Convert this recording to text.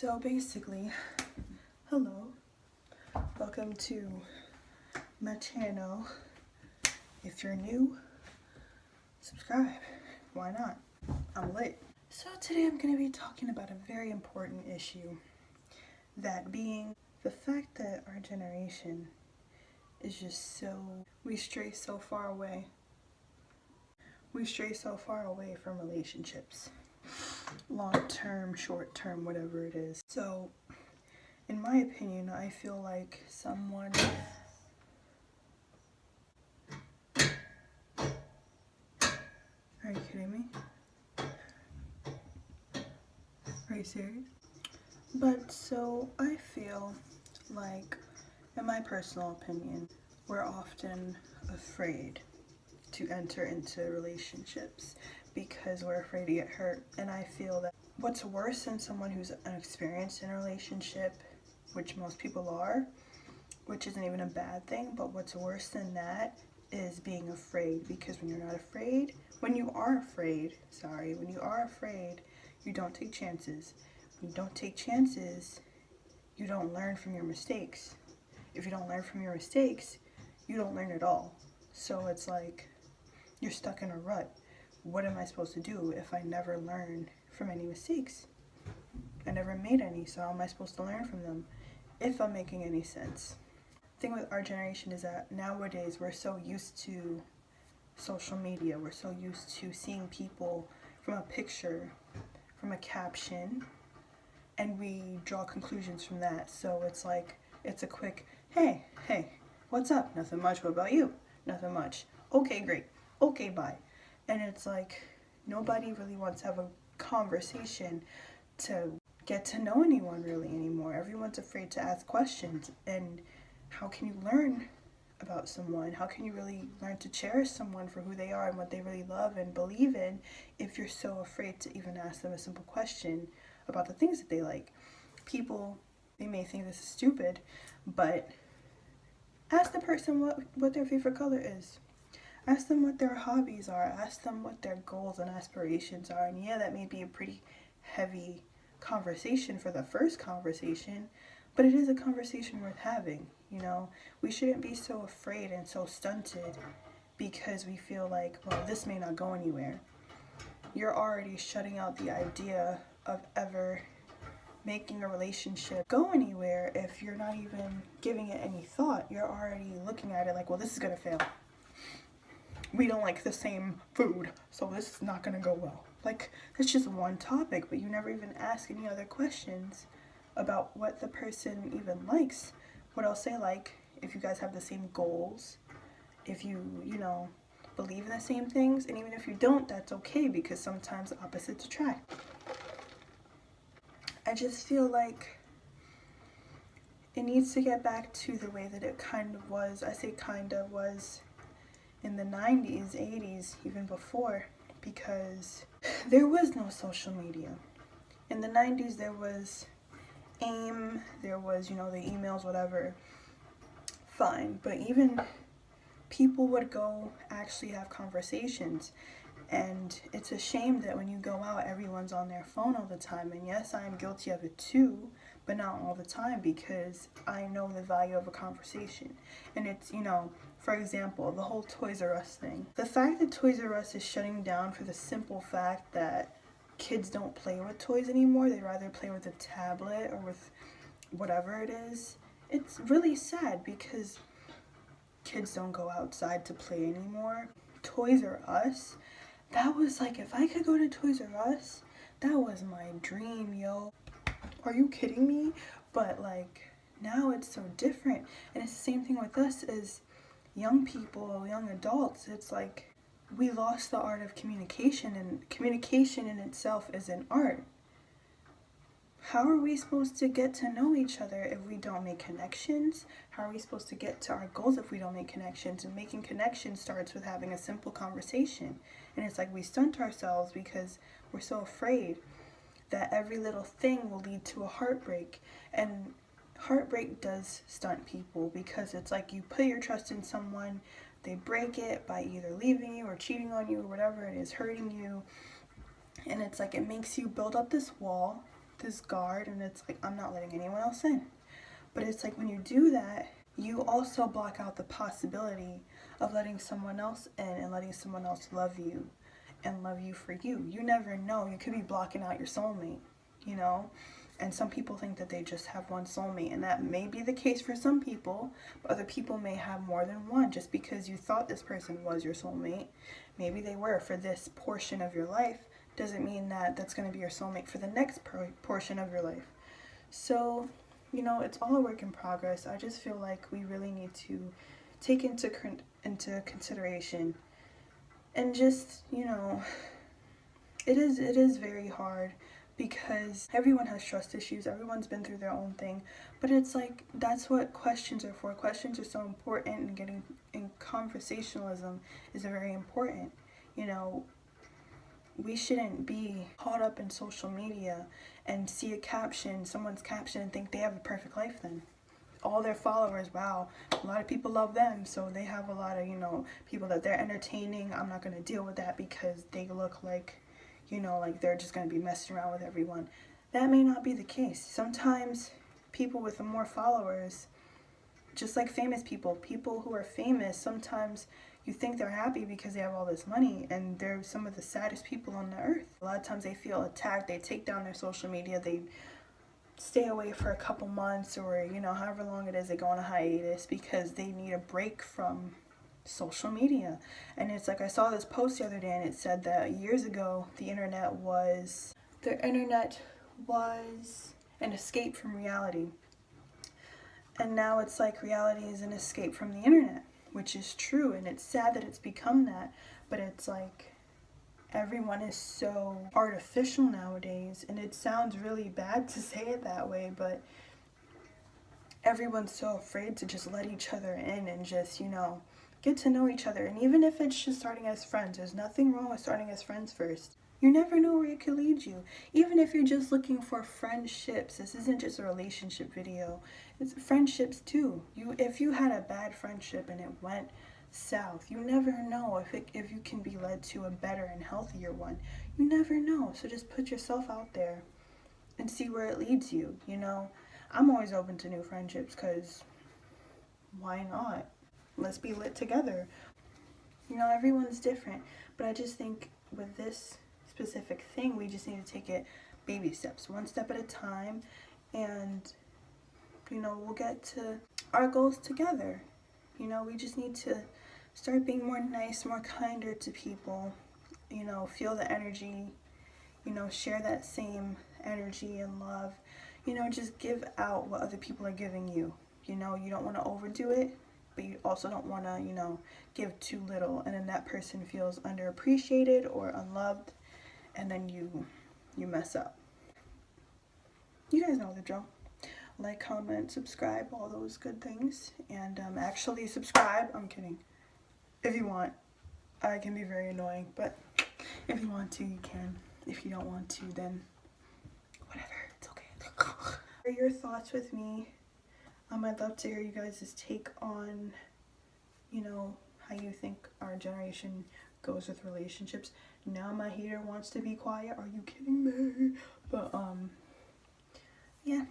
So basically, hello, welcome to my channel. If you're new, subscribe. Why not? I'm lit. So today I'm going to be talking about a very important issue, that being the fact that our generation is just we stray so far away. We stray so far away from relationships. Long-term, short-term, whatever it is. So, in my opinion, I feel like someone... Are you kidding me? Are you serious? But so I feel like, in my personal opinion, we're often afraid to enter into relationships because we're afraid to get hurt. And I feel that what's worse than someone who's inexperienced in a relationship, which most people are, which isn't even a bad thing, but what's worse than that is being afraid. Because when you are afraid, you don't take chances. When you don't take chances, you don't learn from your mistakes. If you don't learn from your mistakes, you don't learn at all. So it's like you're stuck in a rut. What am I supposed to do if I never learn from any mistakes? I never made any, so how am I supposed to learn from them? If I'm making any sense. The thing with our generation is that nowadays we're so used to social media. We're so used to seeing people from a picture, from a caption, and we draw conclusions from that. So it's like, it's a quick, hey, what's up? Nothing much. What about you? Nothing much. Okay, great. Okay, bye. And it's like, nobody really wants to have a conversation to get to know anyone really anymore. Everyone's afraid to ask questions. And how can you learn about someone? How can you really learn to cherish someone for who they are and what they really love and believe in if you're so afraid to even ask them a simple question about the things that they like? People, they may think this is stupid, but ask the person what their favorite color is. Ask them what their hobbies are. Ask them what their goals and aspirations are. And yeah, that may be a pretty heavy conversation for the first conversation, but it is a conversation worth having. You know, we shouldn't be so afraid and so stunted because we feel like, well, this may not go anywhere. You're already shutting out the idea of ever making a relationship go anywhere if you're not even giving it any thought. You're already looking at it like, well, this is gonna fail. We don't like the same food, so this is not gonna go well. Like, that's just one topic, but you never even ask any other questions about what the person even likes, what else they like, if you guys have the same goals, if you believe in the same things. And even if you don't, that's okay, because sometimes opposites attract. I just feel like it needs to get back to the way that it kind of was. I say kind of was in the 90s, 80s, even before, because there was no social media. In the 90s, there was AIM, there was, the emails, whatever. Fine, but even people would go actually have conversations. And it's a shame that when you go out, everyone's on their phone all the time. And yes, I am guilty of it too, but not all the time, because I know the value of a conversation. And it's, for example, the whole Toys R Us thing. The fact that Toys R Us is shutting down for the simple fact that kids don't play with toys anymore. They rather play with a tablet or with whatever it is. It's really sad because kids don't go outside to play anymore. Toys R Us, that was like, if I could go to Toys R Us, that was my dream, yo. Are you kidding me? But like, now it's so different. And it's the same thing with us as young people, young adults. It's like, we lost the art of communication, and communication in itself is an art. How are we supposed to get to know each other if we don't make connections? How are we supposed to get to our goals if we don't make connections? And making connections starts with having a simple conversation. And it's like we stunt ourselves because we're so afraid that every little thing will lead to a heartbreak. And heartbreak does stunt people, because it's like you put your trust in someone, they break it by either leaving you or cheating on you or whatever it is, hurting you. And it's like it makes you build up this wall this guard, and it's like, I'm not letting anyone else in. But it's like when you do that, you also block out the possibility of letting someone else in and letting someone else love you and love you for you. You never know. You could be blocking out your soulmate, you know? And some people think that they just have one soulmate, and that may be the case for some people, but other people may have more than one. Just because you thought this person was your soulmate, maybe they were for this portion of your life, doesn't mean that that's going to be your soulmate for the next portion of your life. So, you know, it's all a work in progress. I just feel like we really need to take into consideration, and just, you know, it is very hard, because everyone has trust issues. Everyone's been through their own thing. But it's like, that's what questions are for. Questions are so important, and getting in conversationalism is very important. You know, we shouldn't be caught up in social media and see a caption, someone's caption, and think they have a perfect life then. All their followers, wow, a lot of people love them, so they have a lot of, you know, people that they're entertaining. I'm not going to deal with that because they look like, you know, like they're just going to be messing around with everyone. That may not be the case. Sometimes people with more followers, just like famous people, people who are famous, sometimes you think they're happy because they have all this money, and they're some of the saddest people on the earth. A lot of times they feel attacked. They take down their social media. They stay away for a couple months, or, you know, however long it is, they go on a hiatus because they need a break from social media. And it's like, I saw this post the other day, and it said that years ago the internet was an escape from reality, and now it's like reality is an escape from the internet, which is true. And it's sad that it's become that, but it's like everyone is so artificial nowadays, and it sounds really bad to say it that way, but everyone's so afraid to just let each other in and just, you know, get to know each other. And even if it's just starting as friends, there's nothing wrong with starting as friends first. You never know where it could lead you. Even if you're just looking for friendships, this isn't just a relationship video. It's friendships too. If you had a bad friendship and it went south, you never know if you can be led to a better and healthier one. You never know. So just put yourself out there and see where it leads you. You know, I'm always open to new friendships, because why not? Let's be lit together. You know, everyone's different, but I just think with this specific thing, we just need to take it baby steps, one step at a time, and, you know, we'll get to our goals together. You know, we just need to start being more nice, more kinder to people, you know, feel the energy, you know, share that same energy and love, you know, just give out what other people are giving you. You know, you don't want to overdo it, but you also don't want to, you know, give too little, and then that person feels underappreciated or unloved, and then you mess up. You guys know the drill. Like, comment, subscribe, all those good things. And actually subscribe. I'm kidding. If you want. I can be very annoying, but if you want to, you can. If you don't want to, then whatever. It's okay. Share your thoughts with me. I'd love to hear you guys' take on, you know, how you think our generation goes with relationships. Now my hater wants to be quiet. Are you kidding me? But yeah.